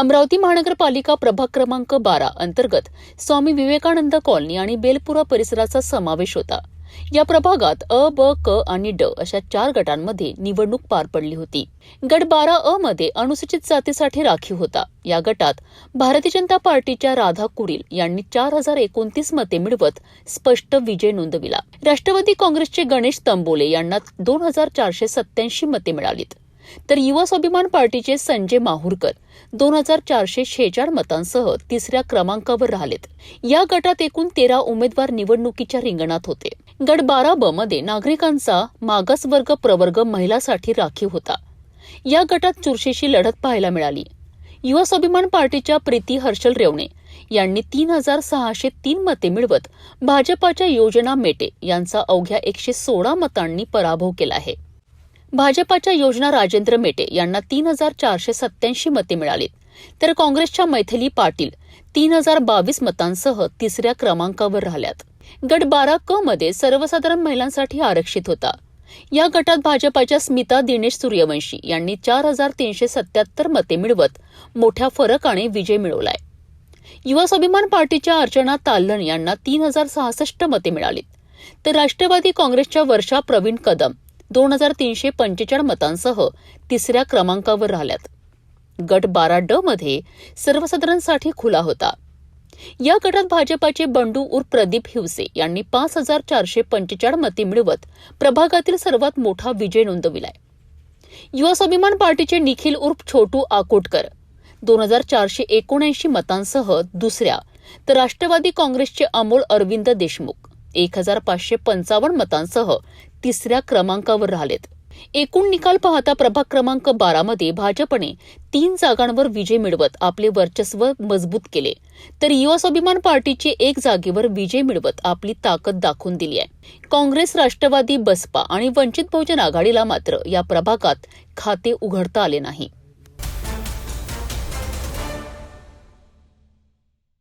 अमरावती महानगरपालिका प्रभाग क्रमांक 12 अंतर्गत स्वामी विवेकानंद कॉलनी आणि बेलपुरा परिसराचा समावेश होता। या प्रभागात अ, ब, क आणि ड अशा 4 गटांमध्ये निवडणूक पार पडली होती। गट 12 अ मध्ये अनुसूचित जातीसाठी राखीव होता। या गटात भारतीय जनता पार्टीच्या राधा कुरील यांनी 4029 मते मिळवत स्पष्ट विजय नोंदविला। राष्ट्रवादी काँग्रेसचे गणेश तंबोले यांना 2487 मते मिळालीत, तर युवा स्वाभिमान पार्टीचे संजय माहुरकर 2446 मतांसह तिसऱ्या क्रमांकावर राहिलेत। या गटात एकूण 13 उमेदवार निवडणुकीच्या रिंगणात होते। गट 12 ब मध्ये नागरिकांचा मागासवर्ग प्रवर्ग महिलांसाठी राखीव होता। या गटात चुरशीची लढत पाहायला मिळाली। युवा स्वाभिमान पार्टीच्या प्रीती हर्षल रेवणे यांनी 3603 मते मिळवत भाजपाच्या योजना मेटे यांचा अवघ्या 116 मतांनी पराभव केला आहे। भाजपाच्या योजना राजेंद्र मेटे यांना 3487 मते मिळालीत, तर काँग्रेसच्या मैथिली पाटील 3022 मतांसह तिसऱ्या क्रमांकावर राहिल्यात। गट 12 क मध्ये सर्वसाधारण महिलांसाठी आरक्षित होता। या गटात भाजपाच्या स्मिता दिनेश सूर्यवंशी यांनी 4377 मते मिळवत मोठ्या फरकाने विजय मिळवलाय। युवा स्वाभिमान पार्टीच्या अर्चना ताल्हन यांना 3066 मते मिळालीत, तर राष्ट्रवादी काँग्रेसच्या वर्षा प्रवीण कदम 2345 मतांसह तिसऱ्या क्रमांकावर राहिल्यात। गट 12 ड मध्ये सर्वसाधारणसाठी खुला होता। या गटात भाजपाचे बंडू उर्फ प्रदीप हिवसे यांनी 5445 मते मिळवत प्रभागातील सर्वात मोठा विजय नोंदविलाय। युवा स्वाभिमान पार्टीचे निखिल उर्फ छोटू आकोटकर 2479 मतांसह दुसऱ्या, तर राष्ट्रवादी काँग्रेसचे अमोल अरविंद देशमुख 1555 मतांसह तिसऱ्या क्रमांकावर राहिलेत। एकूण निकाल पाहता प्रभाग क्रमांक 12 मध्ये भाजपने 3 जागांवर विजय मिळवत आपले वर्चस्व मजबूत केले, तर युवा स्वाभिमान पार्टीचे 1 जागेवर विजय मिळवत आपली ताकद दाखवून दिली आहे। काँग्रेस, राष्ट्रवादी, बसपा आणि वंचित बहुजन आघाडीला मात्र या प्रभागात खाते उघडता आले नाही।